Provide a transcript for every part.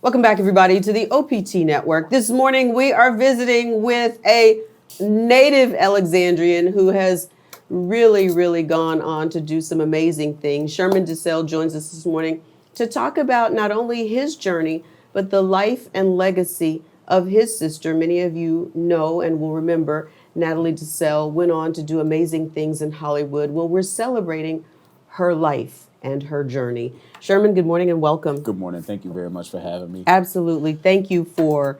Welcome back, everybody, to the OPT Network. This morning, we are visiting with a native Alexandrian who has really gone on to do some amazing things. Sherman Desselle joins us this morning to talk about not only his journey, but the life and legacy of his sister. Many of you know and will remember Natalie Desselle went on to do amazing things in Hollywood. Well, we're celebrating her life and her journey. Sherman, good morning and welcome. Good morning. Thank you very much for having me. Absolutely. Thank you for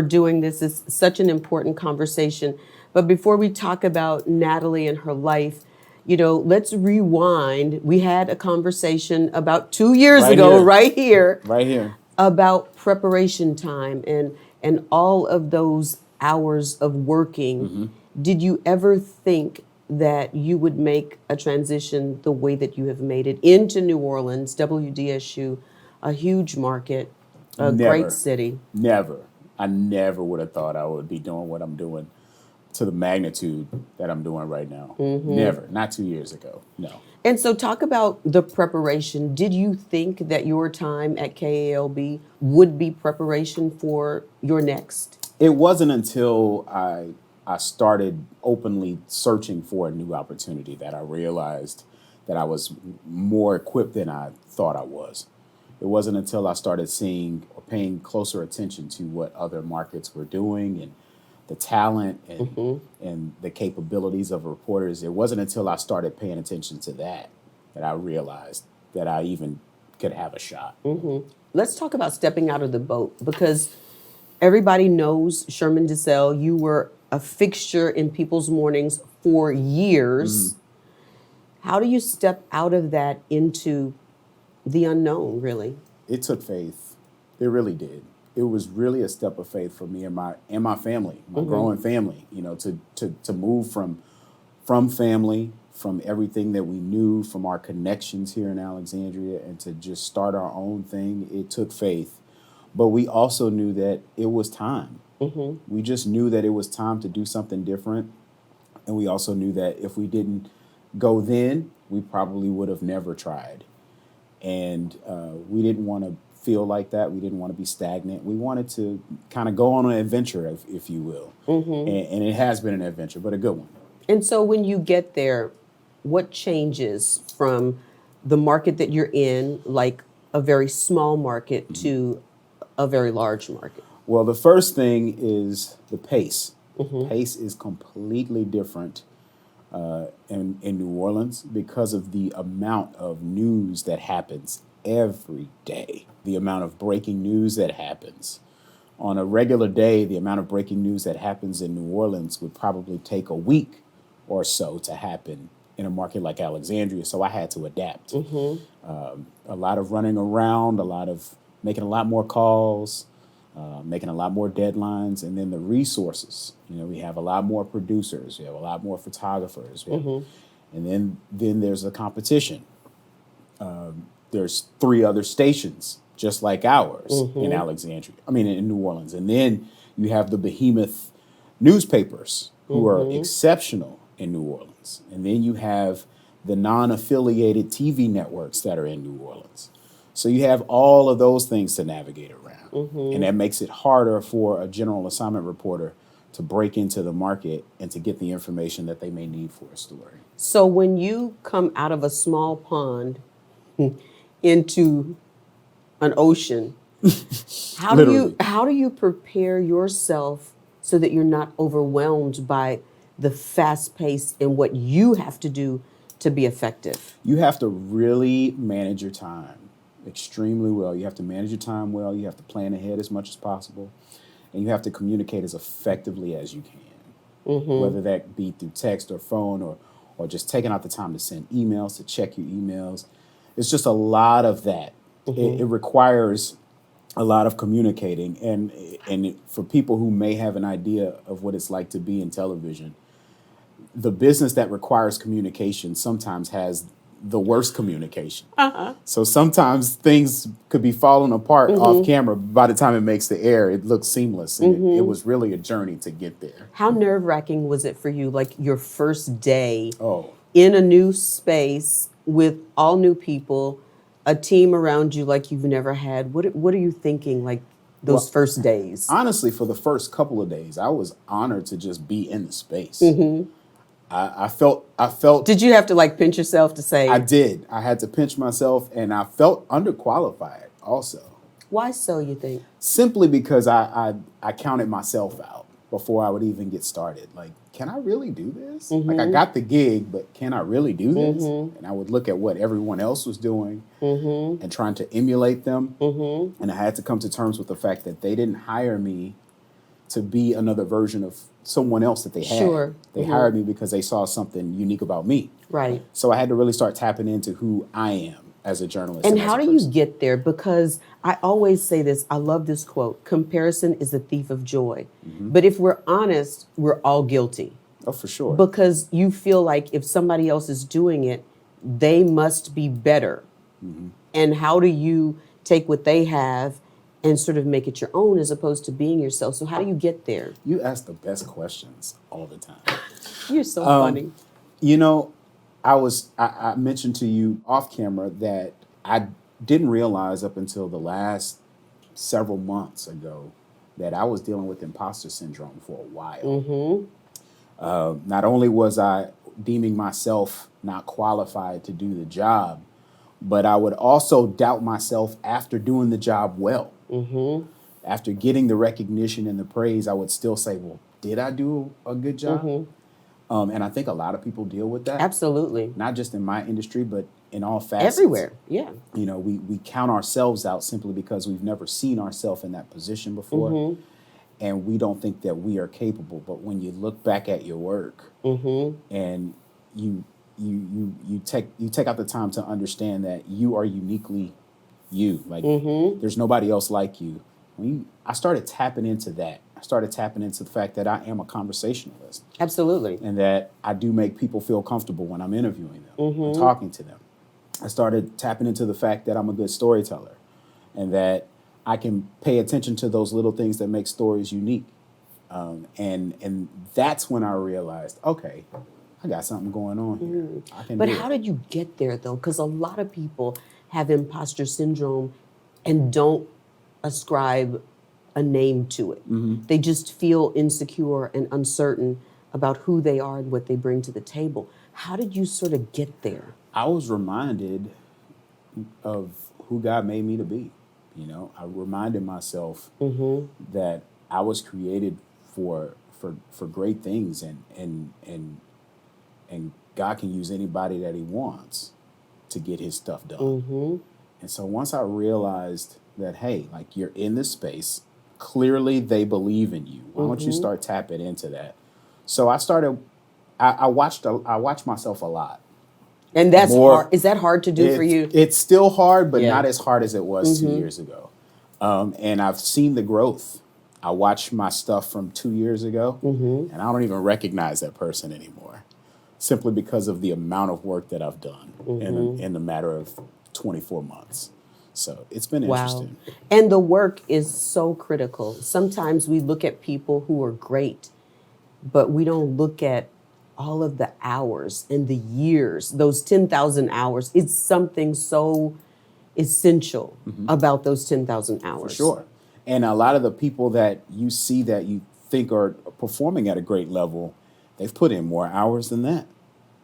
doing this. It's such an important conversation. But before we talk about Natalie and her life, let's rewind. We had a conversation about 2 years ago, right here, about preparation time and all of those hours of working. Did you ever think that you would make a transition the way that you have made it into New Orleans, WDSU, a huge market, a great city? Never. I never would have thought I would be doing what I'm doing to the magnitude that I'm doing right now. Never. Not 2 years ago. No. And so talk about the preparation. Did you think that your time at KALB would be preparation for your next? It wasn't until I started openly searching for a new opportunity that I realized that I was more equipped than I thought I was. It wasn't until I started seeing or paying closer attention to what other markets were doing and the talent and the capabilities of reporters. It wasn't until I started paying attention to that I realized that I even could have a shot. Let's talk about stepping out of the boat, because everybody knows Sherman Desselle. You were a fixture in people's mornings for years. How do you step out of that into the unknown, really? It took faith. It really did. It was really a step of faith for me and my family, my growing family, to move from family, from everything that we knew, from our connections here in Alexandria, and to just start our own thing. It took faith. But we also knew that it was time. We just knew that it was time to do something different. And we also knew that if we didn't go then, we probably would have never tried. And we didn't want to feel like that. We didn't want to be stagnant. We wanted to kind of go on an adventure, if you will. And it has been an adventure, but a good one. And so when you get there, what changes from the market that you're in, like a very small market, to a very large market? Well, the first thing is the pace. Pace is completely different in New Orleans because of the amount of news that happens every day, the amount of breaking news that happens. On a regular day, the amount of breaking news that happens in New Orleans would probably take a week or so to happen in a market like Alexandria, so I had to adapt. A lot of running around, making a lot more calls, making a lot more deadlines, and then the resources. We have a lot more producers, we have a lot more photographers, and then there's the competition. There's 3 other stations just like ours in in New Orleans, and then you have the behemoth newspapers who are exceptional in New Orleans, and then you have the non-affiliated TV networks that are in New Orleans. So you have all of those things to navigate around. And that makes it harder for a general assignment reporter to break into the market and to get the information that they may need for a story. So when you come out of a small pond into an ocean, how do you prepare yourself so that you're not overwhelmed by the fast pace and what you have to do to be effective? You have to really manage your time extremely well. You have to manage your time well. You have to plan ahead as much as possible. And you have to communicate as effectively as you can, whether that be through text or phone or just taking out the time to send emails, to check your emails. It's just a lot of that. It requires a lot of communicating. And for people who may have an idea of what it's like to be in television, the business that requires communication sometimes has the worst communication. So sometimes things could be falling apart off camera. By the time it makes the air, it looks seamless. And it was really a journey to get there. How nerve-wracking was it for you, like your first day in a new space with all new people, a team around you like you've never had. What are you thinking like those Well, first days? Honestly, for the first couple of days, I was honored to just be in the space. I felt Did you have to like pinch yourself to say, I did. I had to pinch myself, and I felt underqualified also. why so, you think? Simply because I counted myself out before I would even get started. Like, can I really do this? Like, I got the gig, but can I really do this? And I would look at what everyone else was doing and trying to emulate them. And I had to come to terms with the fact that they didn't hire me to be another version of someone else that they had. Sure. They hired me because they saw something unique about me. Right. So I had to really start tapping into who I am as a journalist. And as how a do you person. get there? Because I always say this, I love this quote, comparison is the thief of joy. But if we're honest, we're all guilty. Oh, for sure. Because you feel like if somebody else is doing it, they must be better. And how do you take what they have and sort of make it your own as opposed to being yourself? So how do you get there? You ask the best questions all the time. You're so funny. You know, I mentioned to you off camera that I didn't realize up until the last several months ago that I was dealing with imposter syndrome for a while. Not only was I deeming myself not qualified to do the job, but I would also doubt myself after doing the job well. After getting the recognition and the praise, I would still say, well, did I do a good job? And I think a lot of people deal with that. Absolutely. Not just in my industry, but in all facets. Everywhere. Yeah. You know, we count ourselves out simply because we've never seen ourselves in that position before. And we don't think that we are capable. But when you look back at your work and you take out the time to understand that you are uniquely you. Like there's nobody else like you. I started tapping into that. I started tapping into the fact that I am a conversationalist. Absolutely. And that I do make people feel comfortable when I'm interviewing them and talking to them. I started tapping into the fact that I'm a good storyteller and that I can pay attention to those little things that make stories unique. And that's when I realized, okay, I got something going on here. I can But do how it. did you get there, though? Because a lot of people have imposter syndrome and don't ascribe a name to it. They just feel insecure and uncertain about who they are and what they bring to the table. How did you sort of get there? I was reminded of who God made me to be. You know, I reminded myself that I was created for great things, and God can use anybody that He wants to get His stuff done. And so once I realized that, hey, like you're in this space, clearly they believe in you. Why don't you start tapping into that? So I started. I watched myself a lot. And that's More- hard. Is that hard to do for you? It's still hard, but Yeah. not as hard as it was 2 years ago. And I've seen the growth. I watched my stuff from 2 years ago, and I don't even recognize that person anymore, simply because of the amount of work that I've done in the matter of 24 months. So it's been interesting. And the work is so critical. Sometimes we look at people who are great, but we don't look at all of the hours and the years, those 10,000 hours. It's something so essential about those 10,000 hours. For sure. And a lot of the people that you see that you think are performing at a great level, they've put in more hours than that.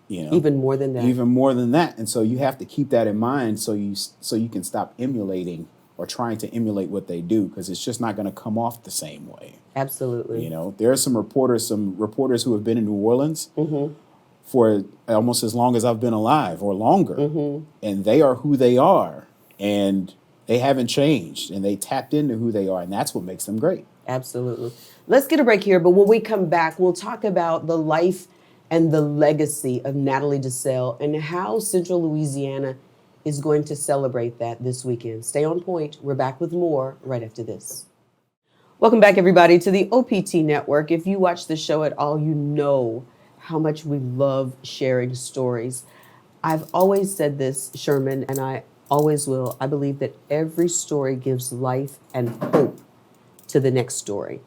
You know, Even more than that. Even more than that. And so you have to keep that in mind so you can stop emulating or trying to emulate what they do, because it's just not going to come off the same way. Absolutely. You know, there are some reporters who have been in New Orleans for almost as long as I've been alive or longer. And they are who they are, and they haven't changed, and they tapped into who they are, and that's what makes them great. Absolutely. Let's get a break here, but when we come back, we'll talk about the life and the legacy of Natalie Desselle and how Central Louisiana is going to celebrate that this weekend. Stay on point. We're back with more right after this. Welcome back, everybody, to the OPT Network. If you watch the show at all, you know how much we love sharing stories. I've always said this, Sherman, and I always will. I believe that every story gives life and hope to the next story.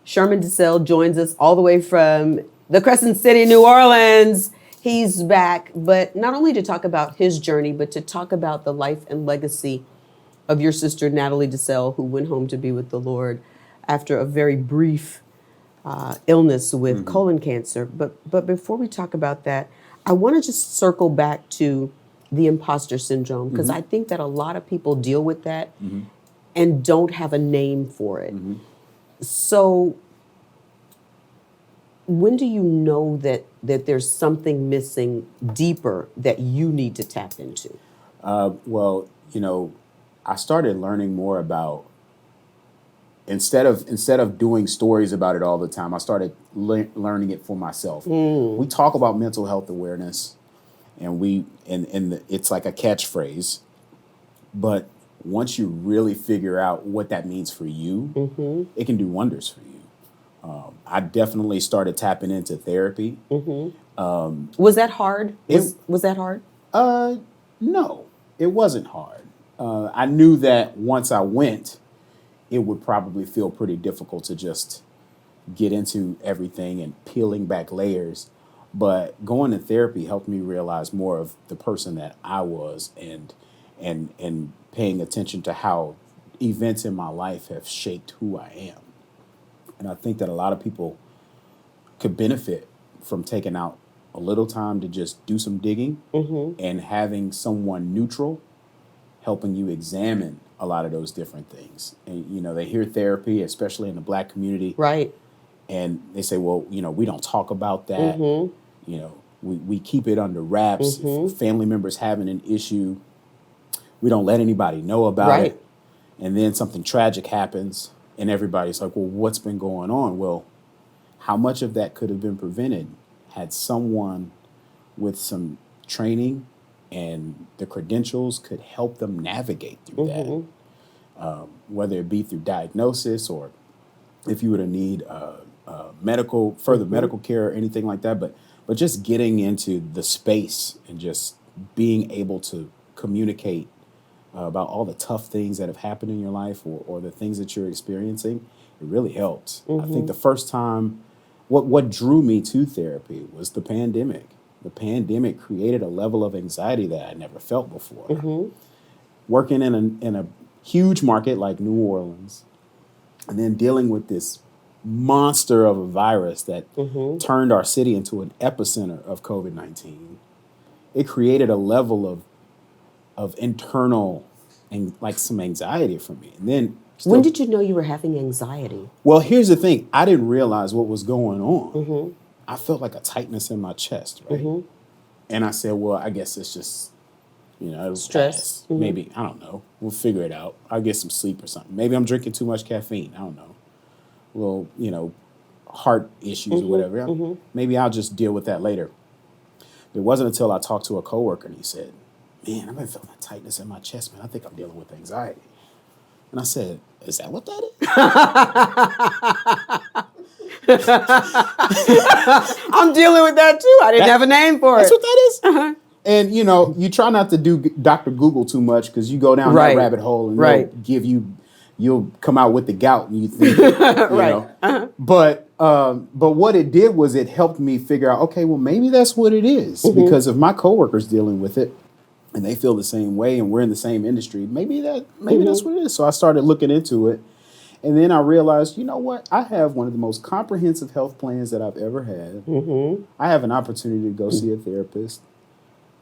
Sherman Desselle joins us all the way from the Crescent City, New Orleans. He's back, but not only to talk about his journey, but to talk about the life and legacy of your sister, Natalie Desselle, who went home to be with the Lord after a very brief illness with colon cancer. But before we talk about that, I want to just circle back to the imposter syndrome, because I think that a lot of people deal with that and don't have a name for it. So when do you know that there's something missing deeper that you need to tap into? Well, I started learning more about, instead of doing stories about it all the time, I started learning it for myself. We talk about mental health awareness, and it's like a catchphrase, but once you really figure out what that means for you, it can do wonders for you. I definitely started tapping into therapy. Was that hard? Was that hard? No, it wasn't hard. I knew that once I went, it would probably feel pretty difficult to just get into everything and peeling back layers. But going to therapy helped me realize more of the person that I was, and paying attention to how events in my life have shaped who I am. And I think that a lot of people could benefit from taking out a little time to just do some digging and having someone neutral helping you examine a lot of those different things. And, they hear therapy, especially in the Black community. Right. And they say, well, we don't talk about that. We keep it under wraps. If family members having an issue, we don't let anybody know about it. And then something tragic happens and everybody's like, well, what's been going on? Well, how much of that could have been prevented had someone with some training and the credentials could help them navigate through that, whether it be through diagnosis or if you were to need further medical care or anything like that. But just getting into the space and just being able to communicate about all the tough things that have happened in your life or the things that you're experiencing, it really helps. I think the first time, what drew me to therapy was the pandemic. The pandemic created a level of anxiety that I never felt before. Working in a huge market like New Orleans, and then dealing with this monster of a virus that turned our city into an epicenter of COVID-19, it created a level of internal and like some anxiety for me. And then When did you know you were having anxiety? Well, here's the thing. I didn't realize what was going on. I felt like a tightness in my chest, right? And I said, well, I guess it's just, it was Stress. Maybe, I don't know. We'll figure it out. I'll get some sleep or something. Maybe I'm drinking too much caffeine. I don't know. Well, heart issues or whatever. Maybe I'll just deal with that later. It wasn't until I talked to a coworker and he said, man, I've been feeling a tightness in my chest, man. I think I'm dealing with anxiety. And I said, is that what that is? I'm dealing with that too. I didn't have a name for That's it. what that is? And, you try not to do Dr. Google too much because you go down that rabbit hole and you'll come out with the gout and you think, know. But what it did was it helped me figure out, okay, well, maybe that's what it is. Because if my coworker's dealing with it and they feel the same way and we're in the same industry, maybe that's what it is. So I started looking into it. And then I realized, you know what? I have one of the most comprehensive health plans that I've ever had. I have an opportunity to go see a therapist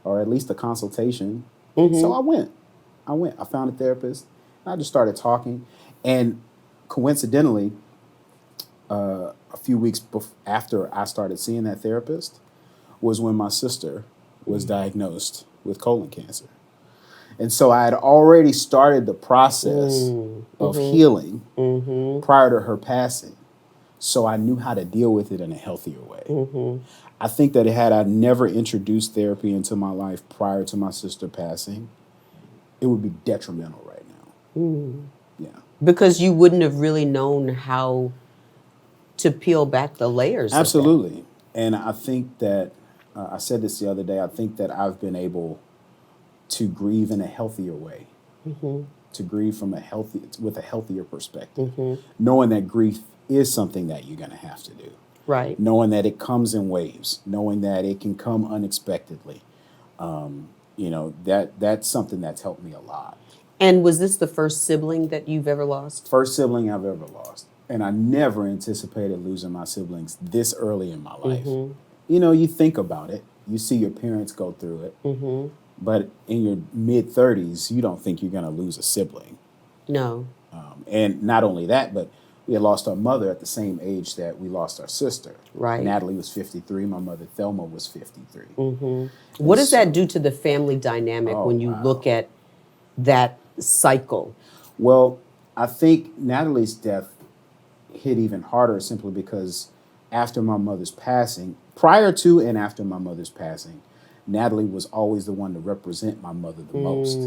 or at least a consultation. So I went. I found a therapist. I just started talking. And coincidentally, a few weeks after I started seeing that therapist was when my sister was diagnosed with colon cancer. And so I had already started the process of healing prior to her passing. So I knew how to deal with it in a healthier way. I think that had I never introduced therapy into my life prior to my sister passing, it would be detrimental right now. Yeah. Because you wouldn't have really known how to peel back the layers. Absolutely. And I think that, I said this the other day, I think that I've been able to grieve in a healthier way, to grieve with a healthier perspective, knowing that grief is something that you're going to have to do. Right. knowing that it comes in waves, knowing that it can come unexpectedly. That's something that's helped me a lot. And was this the first sibling that you've ever lost? First sibling I've ever lost. And I never anticipated losing my siblings this early in my life. You think about it, you see your parents go through it, but in your mid-30s, you don't think you're going to lose a sibling. No. And not only that, but we had lost our mother at the same age that we lost our sister. Right. Natalie was 53. My mother, Thelma, was 53. What does that do to the family dynamic when you wow. look at that cycle? Well, I think Natalie's death hit even harder simply because after my mother's passing, prior to and after my mother's passing, Natalie was always the one to represent my mother the most.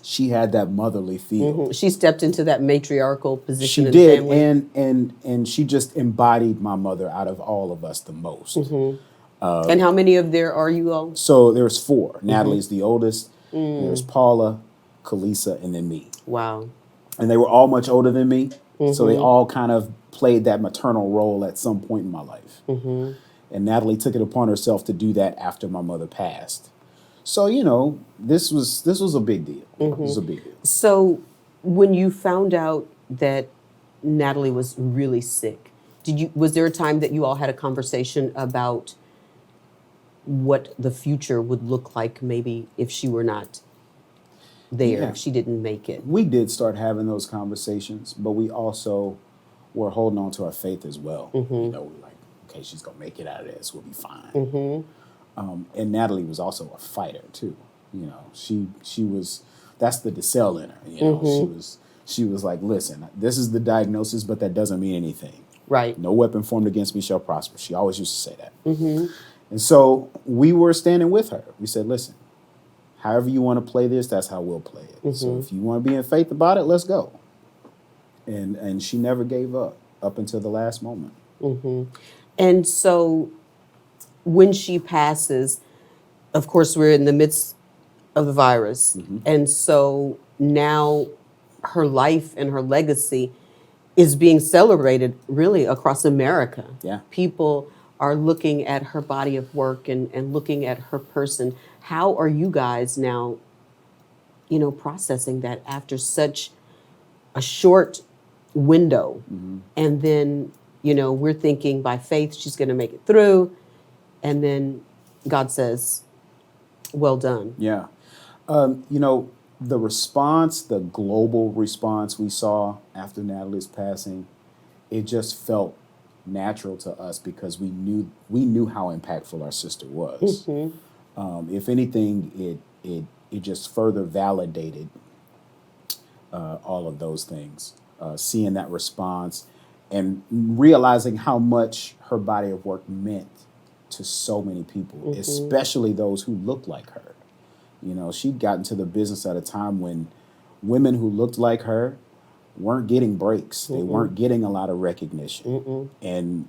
She had that motherly feel. She stepped into that matriarchal position She in did, the family. and she just embodied my mother out of all of us the most. And how many of there are you all? So there's four. Natalie's the oldest. There's Paula, Kalisa, and then me. Wow. And they were all much older than me, so they all kind of played that maternal role at some point in my life. And Natalie took it upon herself to do that after my mother passed. So this was a big deal. It was a big deal. So when you found out that Natalie was really sick, was there a time that you all had a conversation about what the future would look like, maybe if she were not there, if she didn't make it? We did start having those conversations, but we also were holding on to our faith as well. We're like, okay, she's gonna make it out of this. We'll be fine. And Natalie was also a fighter too. She was. That's the Desale in her. She was like, listen, this is the diagnosis, but that doesn't mean anything. Right. No weapon formed against me shall prosper. She always used to say that. And so we were standing with her. We said, listen, however you want to play this, that's how we'll play it. So if you want to be in faith about it, let's go. And she never gave up until the last moment. And so when she passes, of course, we're in the midst of the virus. And so now her life and her legacy is being celebrated really across America. Yeah. People are looking at her body of work and looking at her person. How are you guys now, processing that after such a short window? And then, we're thinking by faith she's going to make it through. And then God says, well done. Yeah. The response, the global response we saw after Natalie's passing, it just felt natural to us because we knew how impactful our sister was. If anything, it just further validated all of those things. Seeing that response and realizing how much her body of work meant to so many people, especially those who looked like her. She'd gotten to the business at a time when women who looked like her weren't getting breaks. They weren't getting a lot of recognition. And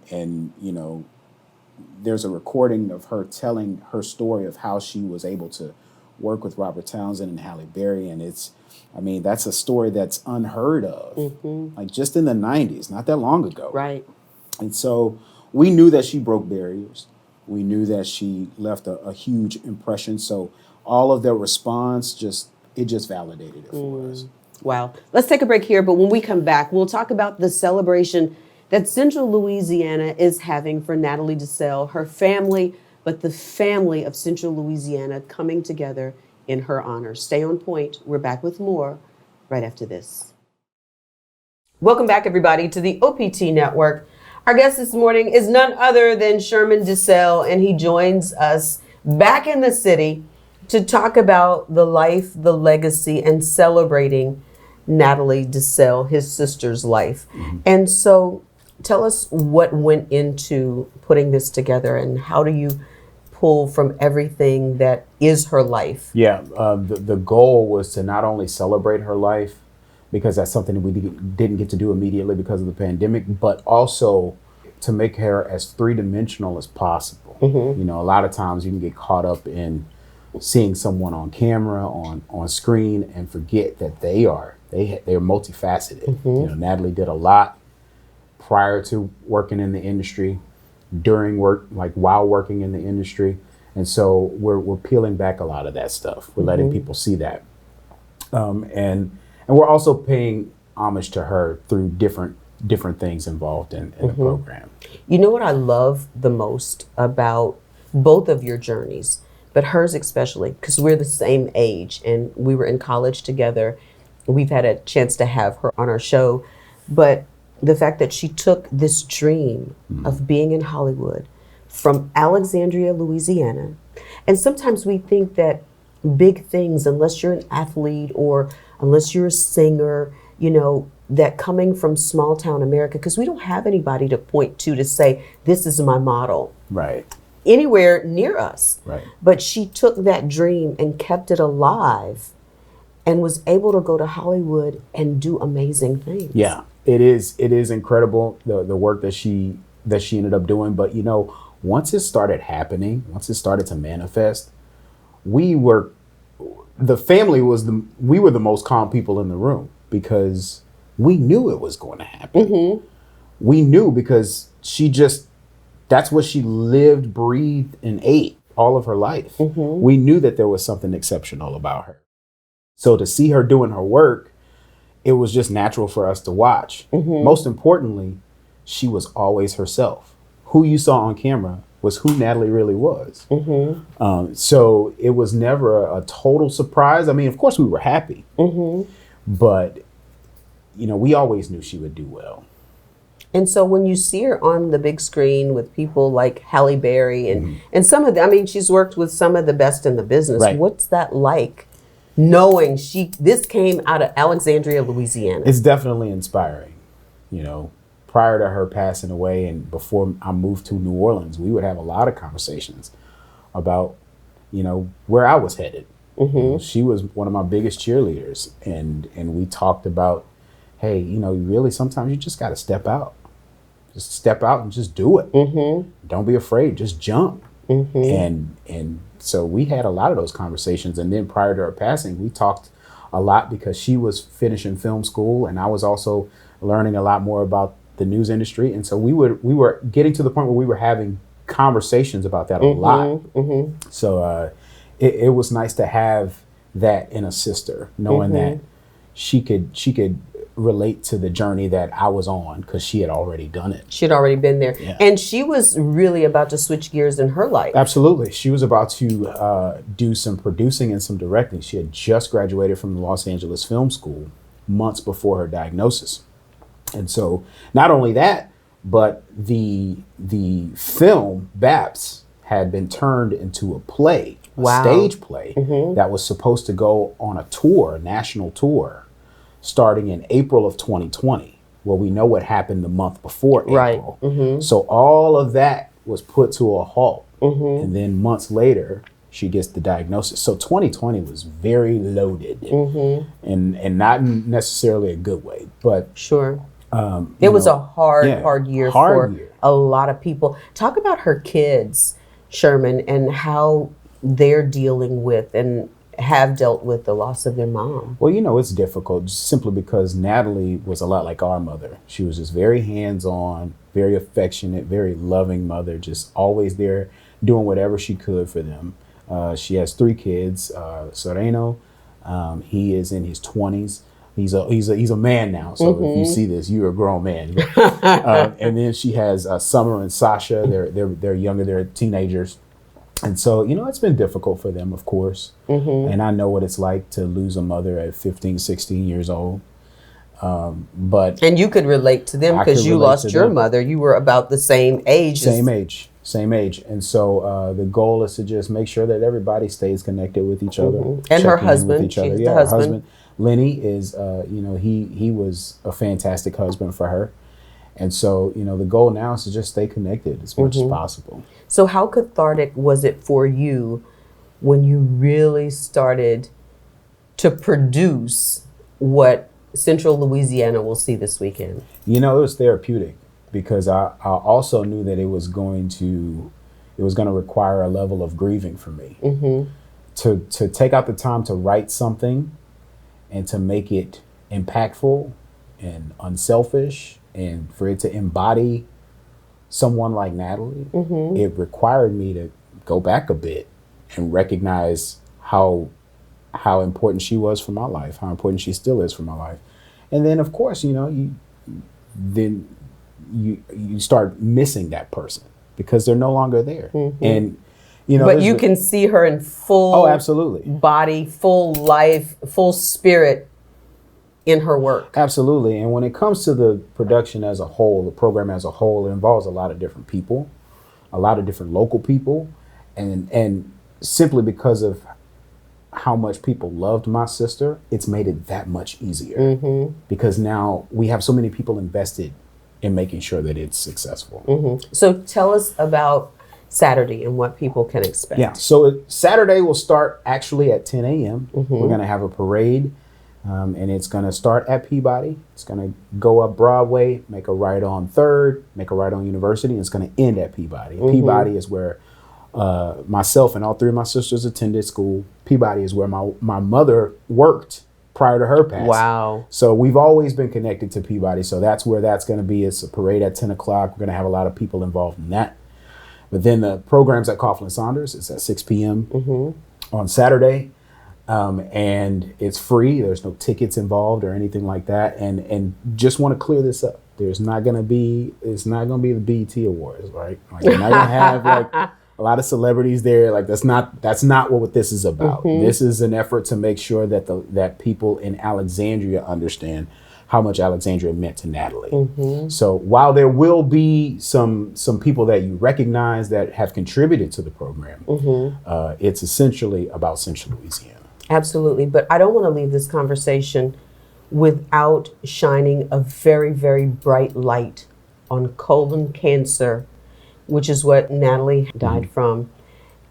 there's a recording of her telling her story of how she was able to work with Robert Townsend and Halle Berry. And that's a story that's unheard of, like just in the 90s, not that long ago. Right. And so we knew that she broke barriers. We knew that she left a huge impression. So all of their response just validated it for us. Wow. Let's take a break here, but when we come back, we'll talk about the celebration that Central Louisiana is having for Natalie Desselle, her family, but the family of Central Louisiana coming together in her honor. Stay on point. We're back with more right after this. Welcome back, everybody, to the OPT Network. Our guest this morning is none other than Sherman Desselle, and he joins us back in the city to talk about the life, the legacy, and celebrating Natalie Desselle, his sister's life. And so tell us what went into putting this together and how do you pull from everything that is her life? Yeah, the goal was to not only celebrate her life, because that's something that we didn't get to do immediately because of the pandemic, but also to make her as three-dimensional as possible. A lot of times you can get caught up in seeing someone on camera, on screen, and forget that they're multifaceted. Natalie did a lot prior to working in the industry. during work, like while working in the industry. And so we're peeling back a lot of that stuff. We're letting people see that. And we're also paying homage to her through different things involved in the program. You know what I love the most about both of your journeys, but hers especially, because we're the same age and we were in college together. We've had a chance to have her on our show, but the fact that she took this dream of being in Hollywood from Alexandria, Louisiana. And sometimes we think that big things, unless you're an athlete or unless you're a singer, you know, that coming from small town America, because we don't have anybody to point to say, this is my model. Right. Anywhere near us. Right. But she took that dream and kept it alive and was able to go to Hollywood and do amazing things. Yeah, it is incredible, the work that she ended up doing. But you know, once it started happening, once it started to manifest, we were the most calm people in the room because we knew it was going to happen. We knew because that's what she lived, breathed, and ate all of her life. We knew that there was something exceptional about her. So to see her doing her work, it was just natural for us to watch. Most importantly, she was always herself. Who you saw on camera was who Natalie really was. So it was never a total surprise. I mean, of course we were happy, but you know, we always knew she would do well. And so when you see her on the big screen with people like Halle Berry and some of the, I mean, she's worked with some of the best in the business. Right. What's that like, knowing this came out of Alexandria, Louisiana? It's definitely inspiring. You know, prior to her passing away and before I moved to New Orleans, we would have a lot of conversations about, you know, where I was headed. You know, she was one of my biggest cheerleaders, and we talked about, hey, you know, really sometimes you just got to step out. Just step out and just do it. Don't be afraid. Just jump. And so we had a lot of those conversations. And then prior to her passing, we talked a lot because she was finishing film school and I was also learning a lot more about the news industry. And so we were getting to the point where we were having conversations about that a lot. So it was nice to have that in a sister, knowing that she could relate to the journey that I was on because she had already done it. She'd already been there. Yeah. And she was really about to switch gears in her life. Absolutely. She was about to do some producing and some directing. She had just graduated from the Los Angeles Film School months before her diagnosis. And so not only that, but the film, BAPS, had been turned into a play, a stage play that was supposed to go on a tour, a national tour, starting in April of 2020. Well, we know what happened the month before April. So all of that was put to a halt. And then months later, she gets the diagnosis. So 2020 was very loaded and not necessarily a good way, but it was a hard year for a lot of people. Talk about her kids, Sherman, and how they're dealing with and have dealt with the loss of their mom. Well, you know, it's difficult simply because Natalie was a lot like our mother. She was just very hands-on, very affectionate, very loving mother, just always there doing whatever she could for them. She has 3 kids. Sereno, he is in his 20s. He's a man now. So if you see this, you're a grown man. And then she has Summer and Sasha. They're younger. They're teenagers. And so, you know, it's been difficult for them, of course. And I know what it's like to lose a mother at 15, 16 years old. And you could relate to them because you lost your mother. You were about the same age. Same age. And so the goal is to just make sure that everybody stays connected with each other. And her husband. She's the husband. Lenny is, you know, he was a fantastic husband for her. And so, you know, the goal now is to just stay connected as much as possible. So how cathartic was it for you when you really started to produce what Central Louisiana will see this weekend? You know, it was therapeutic because I also knew that it was going to require a level of grieving for me. To take out the time to write something and to make it impactful and unselfish and for it to embody someone like Natalie, it required me to go back a bit and recognize how important she was for my life, how important she still is for my life. And then, of course, you start missing that person because they're no longer there. And but you can see her in full oh, absolutely, body, full life, full spirit in her work. Absolutely. And when it comes to the production as a whole, the program as a whole, it involves a lot of different people, a lot of different local people, and simply because of how much people loved my sister, it's made it that much easier because now we have so many people invested in making sure that it's successful. So tell us about Saturday and what people can expect. Yeah, so Saturday will start actually at 10 a.m. We're going to have a parade, and it's going to start at Peabody. It's going to go up Broadway, make a right on 3rd, make a right on University, and it's going to end at Peabody. Peabody is where myself and all 3 of my sisters attended school. Peabody is where my mother worked prior to her passing. Wow. So we've always been connected to Peabody. So that's where that's going to be. It's a parade at 10 o'clock. We're going to have a lot of people involved in that. But then the programs at Coughlin Saunders, it's at 6 p.m. On Saturday. And it's free. There's no tickets involved or anything like that. And just want to clear this up. It's not going to be the BET Awards, right? Like, you're not going to have like a lot of celebrities there. Like that's not what this is about. This is an effort to make sure that that people in Alexandria understand how much Alexandria meant to Natalie. So while there will be some people that you recognize that have contributed to the program, it's essentially about Central Louisiana. Absolutely. But I don't want to leave this conversation without shining a very, very bright light on colon cancer, which is what Natalie died from,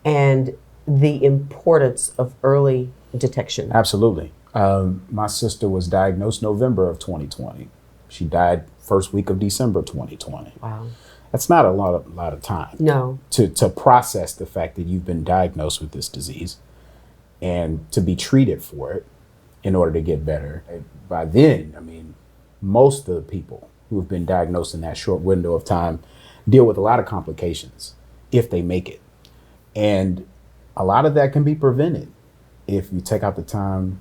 and the importance of early detection. Absolutely. My sister was diagnosed November of 2020. She died first week of December 2020. Wow. That's not a lot of time. No. To process the fact that you've been diagnosed with this disease and to be treated for it in order to get better. By then, I mean, most of the people who have been diagnosed in that short window of time deal with a lot of complications if they make it. And a lot of that can be prevented if you take out the time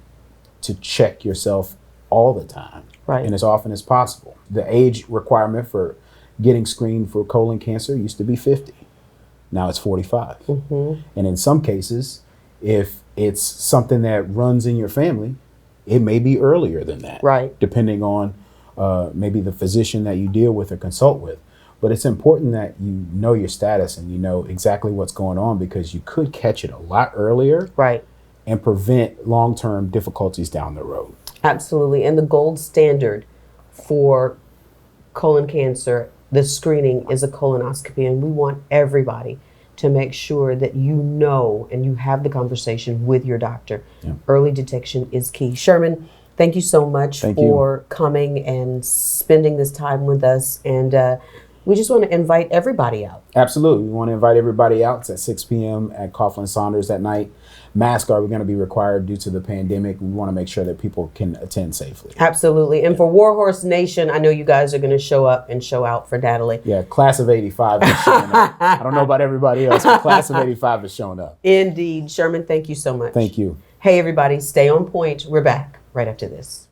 to check yourself all the time, right, and as often as possible. The age requirement for getting screened for colon cancer used to be 50. Now it's 45. And in some cases, if it's something that runs in your family, it may be earlier than that, right, depending on maybe the physician that you deal with or consult with. But it's important that you know your status and you know exactly what's going on, because you could catch it a lot earlier, right, and prevent long-term difficulties down the road. Absolutely. And the gold standard for colon cancer, the screening, is a colonoscopy. And we want everybody to make sure that you know and you have the conversation with your doctor. Yeah. Early detection is key. Sherman, thank you so much for coming and spending this time with us. And we just want to invite everybody out. Absolutely. We want to invite everybody out. It's at 6 p.m. at Coughlin Saunders that night. Masks are going to be required due to the pandemic. We want to make sure that people can attend safely. Absolutely. And for Warhorse Nation, I know you guys are going to show up and show out for Natalie. Yeah, class of 85 is showing up. I don't know about everybody else, but class of 85 is showing up. Indeed. Sherman, thank you so much. Thank you. Hey, everybody, stay on point. We're back right after this.